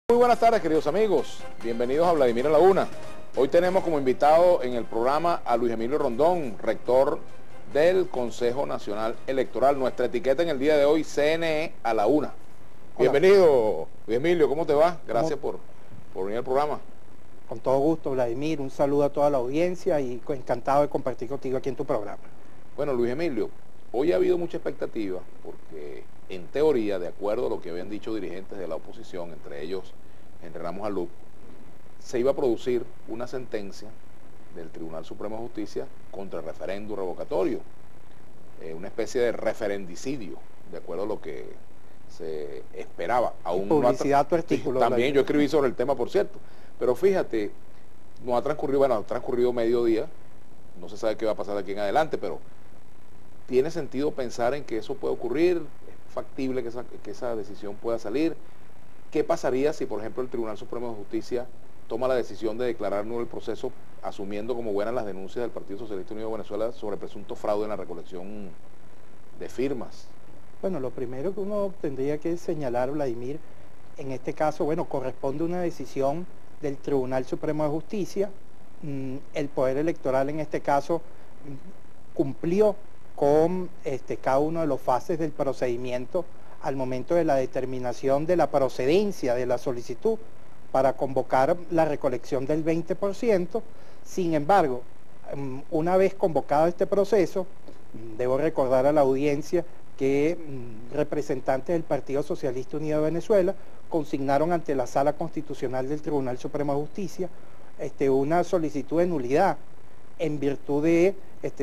Muy buenas tardes, queridos amigos, bienvenidos a Vladimir a la Una. Hoy tenemos como invitado en el programa a Luis Emilio Rondón, rector del Consejo Nacional Electoral. Nuestra etiqueta en el día de hoy, CNE a la Una. Bienvenido, Luis Emilio, ¿cómo te va? Gracias por venir al programa. Con todo gusto, Vladimir, un saludo a toda la audiencia y encantado de compartir contigo aquí en tu programa. Bueno, Luis Emilio, hoy ha habido mucha expectativa porque en teoría, de acuerdo a lo que habían dicho dirigentes de la oposición, entre ellos Henry Ramos Alup, se iba a producir una sentencia del Tribunal Supremo de Justicia contra el referéndum revocatorio, una especie de referendicidio, de acuerdo a lo que se esperaba. Aún publicidad tu artículo. También yo escribí sobre el tema, por cierto, pero fíjate, no ha transcurrido, bueno, ha transcurrido mediodía, no se sabe qué va a pasar de aquí en adelante, pero ¿tiene sentido pensar en que eso puede ocurrir? ¿Es factible que esa decisión pueda salir? ¿Qué pasaría si, por ejemplo, el Tribunal Supremo de Justicia toma la decisión de declarar nulo el proceso, asumiendo como buenas las denuncias del Partido Socialista Unido de Venezuela sobre presunto fraude en la recolección de firmas? Bueno, lo primero que uno tendría que señalar, Vladimir, en este caso, bueno, corresponde a una decisión del Tribunal Supremo de Justicia. El Poder Electoral, en este caso, cumplió con cada uno de los fases del procedimiento al momento de la determinación de la procedencia de la solicitud para convocar la recolección del 20%. Sin embargo, una vez convocado este proceso, debo recordar a la audiencia que representantes del Partido Socialista Unido de Venezuela consignaron ante la Sala Constitucional del Tribunal Supremo de Justicia una solicitud de nulidad en virtud de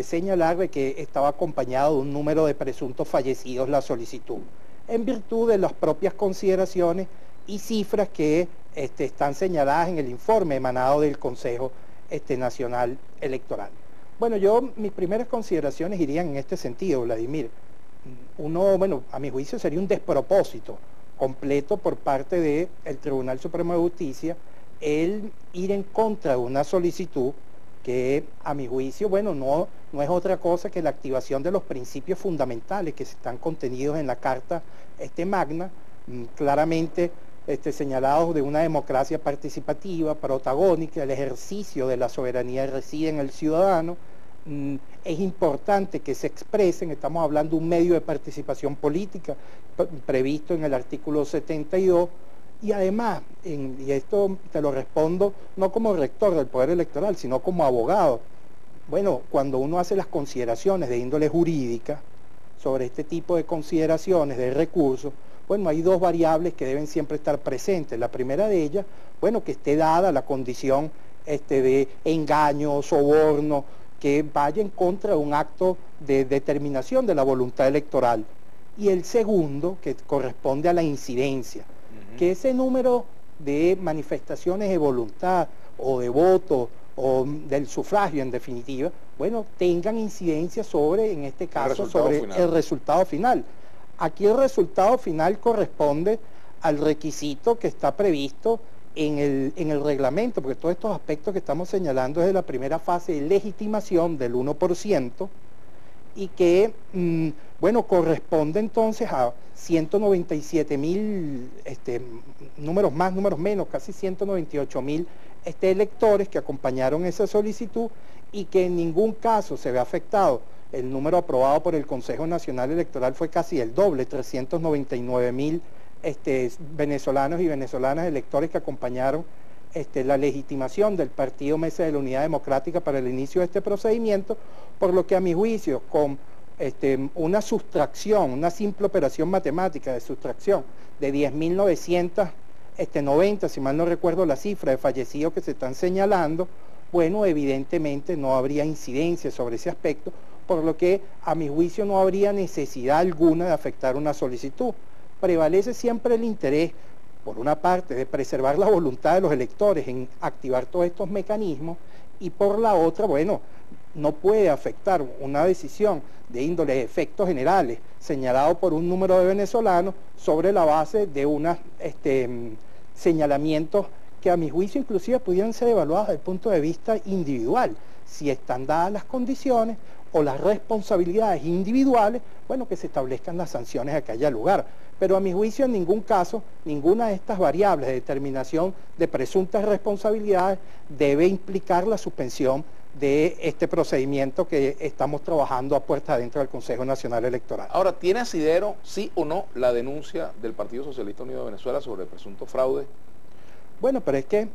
señalar de que estaba acompañado de un número de presuntos fallecidos la solicitud, en virtud de las propias consideraciones y cifras que están señaladas en el informe emanado del Consejo Nacional Electoral. Bueno, mis primeras consideraciones irían en este sentido, Vladimir. A mi juicio sería un despropósito completo por parte del Tribunal Supremo de Justicia el ir en contra de una solicitud que, a mi juicio, no es otra cosa que la activación de los principios fundamentales que están contenidos en la Carta Magna, claramente señalados de una democracia participativa, protagónica, el ejercicio de la soberanía reside en el ciudadano. Es importante que se expresen, estamos hablando de un medio de participación política previsto en el artículo 72, y además, y esto te lo respondo no como rector del Poder Electoral, sino como abogado. Bueno, cuando uno hace las consideraciones de índole jurídica sobre este tipo de consideraciones de recursos, bueno, hay dos variables que deben siempre estar presentes. La primera de ellas, bueno, que esté dada la condición de engaño, soborno, que vaya en contra de un acto de determinación de la voluntad electoral. Y el segundo, que corresponde a la incidencia, que ese número de manifestaciones de voluntad o de voto o del sufragio, en definitiva, bueno, tengan incidencia sobre, en este caso, sobre el resultado final. Aquí el resultado final corresponde al requisito que está previsto en el reglamento, porque todos estos aspectos que estamos señalando es de la primera fase de legitimación del 1%, y que, corresponde entonces a 197.000, números más, números menos, casi 198.000 electores que acompañaron esa solicitud, y que en ningún caso se ve afectado. El número aprobado por el Consejo Nacional Electoral fue casi el doble, 399.000 venezolanos y venezolanas electores que acompañaron la legitimación del Partido Mesa de la Unidad Democrática para el inicio de este procedimiento, por lo que a mi juicio, con una sustracción, una simple operación matemática de sustracción de 10.990, si mal no recuerdo la cifra de fallecidos que se están señalando, bueno, evidentemente no habría incidencia sobre ese aspecto, por lo que a mi juicio no habría necesidad alguna de afectar una solicitud. Prevalece siempre el interés, por una parte, de preservar la voluntad de los electores en activar todos estos mecanismos, y por la otra, no puede afectar una decisión de índole de efectos generales señalado por un número de venezolanos sobre la base de unos señalamientos que a mi juicio inclusive pudieran ser evaluados desde el punto de vista individual. Si están dadas las condiciones, o las responsabilidades individuales, bueno, que se establezcan las sanciones a que haya lugar. Pero a mi juicio en ningún caso, ninguna de estas variables de determinación de presuntas responsabilidades debe implicar la suspensión de este procedimiento que estamos trabajando a puerta adentro del Consejo Nacional Electoral. Ahora, ¿tiene asidero, sí o no, la denuncia del Partido Socialista Unido de Venezuela sobre el presunto fraude? Bueno, pero es que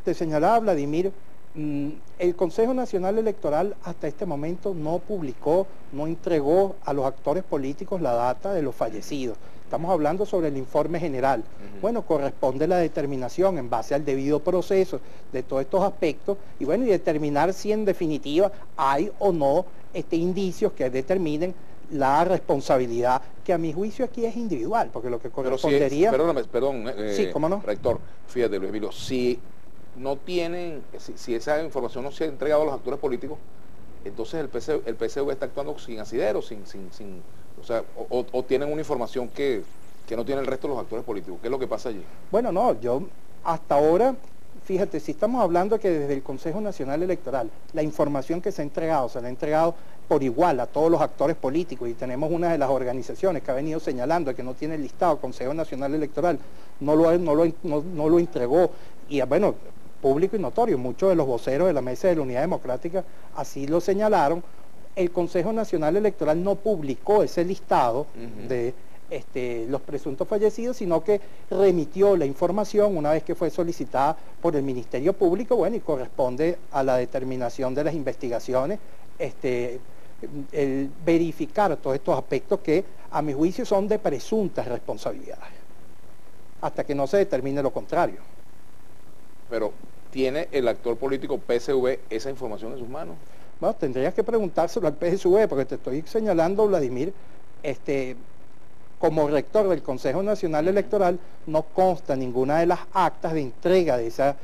te señalaba Vladimir, el Consejo Nacional Electoral hasta este momento no publicó, no entregó a los actores políticos la data de los fallecidos. Estamos hablando sobre el informe general. Bueno, corresponde la determinación en base al debido proceso de todos estos aspectos y bueno, y determinar si en definitiva hay o no indicios que determinen la responsabilidad, que a mi juicio aquí es individual, porque lo que correspondería... Perdón, sí, ¿cómo no? Rector, fíjate Luis Emilio, si no tienen, si esa información no se ha entregado a los actores políticos, entonces el PSV está actuando sin asidero, o sea, o tienen una información que no tiene el resto de los actores políticos. ¿Qué es lo que pasa allí? Bueno, no, yo hasta ahora, fíjate, si estamos hablando que desde el Consejo Nacional Electoral, la información que se ha entregado por igual a todos los actores políticos, y tenemos una de las organizaciones que ha venido señalando que no tiene el listado, Consejo Nacional Electoral no lo entregó, y bueno, público y notorio, muchos de los voceros de la Mesa de la Unidad Democrática así lo señalaron. El Consejo Nacional Electoral no publicó ese listado de los presuntos fallecidos, sino que remitió la información una vez que fue solicitada por el Ministerio Público, bueno, y corresponde a la determinación de las investigaciones, el verificar todos estos aspectos que a mi juicio son de presuntas responsabilidades, hasta que no se determine lo contrario. Pero, ¿tiene el actor político PSV esa información en sus manos? Bueno, tendrías que preguntárselo al PSV, porque te estoy señalando, Vladimir, como rector del Consejo Nacional Electoral, no consta ninguna de las actas de entrega de esa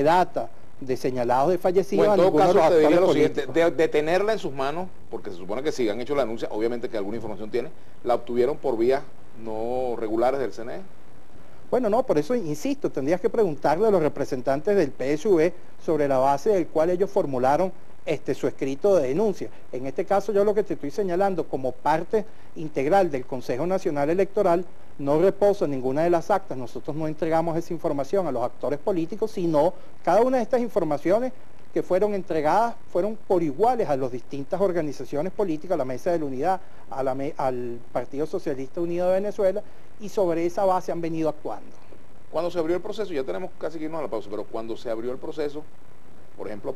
data de señalados de fallecidos. Bueno, en todo caso, te diría lo políticos. siguiente, de tenerla en sus manos, porque se supone que si han hecho la denuncia, obviamente que alguna información tiene, la obtuvieron por vías no regulares del CNE. Bueno, no, por eso insisto, tendrías que preguntarle a los representantes del PSV sobre la base del cual ellos formularon su escrito de denuncia. En este caso yo lo que te estoy señalando como parte integral del Consejo Nacional Electoral no reposa en ninguna de las actas, nosotros no entregamos esa información a los actores políticos, sino cada una de estas informaciones que fueron entregadas fueron por iguales a las distintas organizaciones políticas, a la Mesa de la Unidad, al Partido Socialista Unido de Venezuela, y sobre esa base han venido actuando. Cuando se abrió el proceso, ya tenemos casi que irnos a la pausa, pero cuando se abrió el proceso, por ejemplo,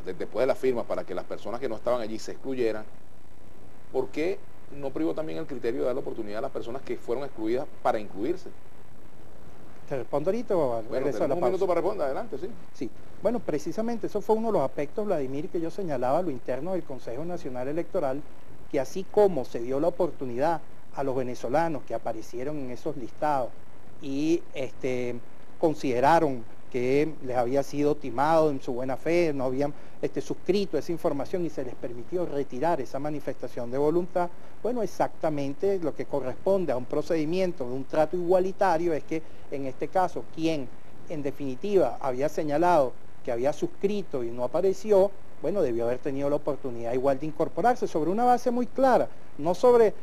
después de la firma, para que las personas que no estaban allí se excluyeran, ¿por qué no privó también el criterio de dar la oportunidad a las personas que fueron excluidas para incluirse? ¿Te respondo ahorita o bueno, tenemos un minuto para responder, adelante, sí. Sí, bueno, precisamente eso fue uno de los aspectos, Vladimir, que yo señalaba a lo interno del Consejo Nacional Electoral, que así como se dio la oportunidad a los venezolanos que aparecieron en esos listados y consideraron que les había sido timado en su buena fe, no habían suscrito esa información y se les permitió retirar esa manifestación de voluntad, bueno, exactamente lo que corresponde a un procedimiento de un trato igualitario es que en este caso quien en definitiva había señalado que había suscrito y no apareció, bueno, debió haber tenido la oportunidad igual de incorporarse sobre una base muy clara, no sobre,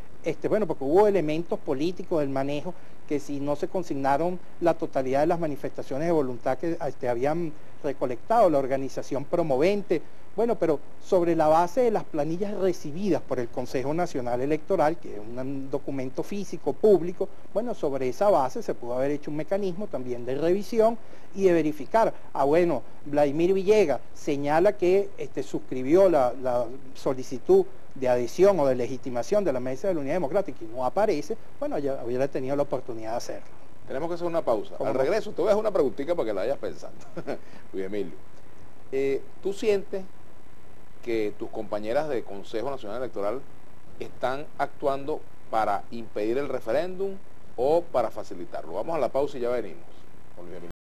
bueno, porque hubo elementos políticos del manejo que si no se consignaron la totalidad de las manifestaciones de voluntad que habían recolectado la organización promovente, bueno, pero sobre la base de las planillas recibidas por el Consejo Nacional Electoral, que es un documento físico, público, bueno, sobre esa base se pudo haber hecho un mecanismo también de revisión y de verificar, bueno, Vladimir Villegas señala que suscribió la solicitud de adhesión o de legitimación de la Mesa de la Unidad Democrática y no aparece, bueno, ya hubiera tenido la oportunidad de hacerlo. Tenemos que hacer una pausa. Al regreso, te voy a hacer una preguntita para que la vayas pensando. Luis Emilio, ¿tú sientes que tus compañeras de Consejo Nacional Electoral están actuando para impedir el referéndum o para facilitarlo? Vamos a la pausa y ya venimos con Luis Emilio.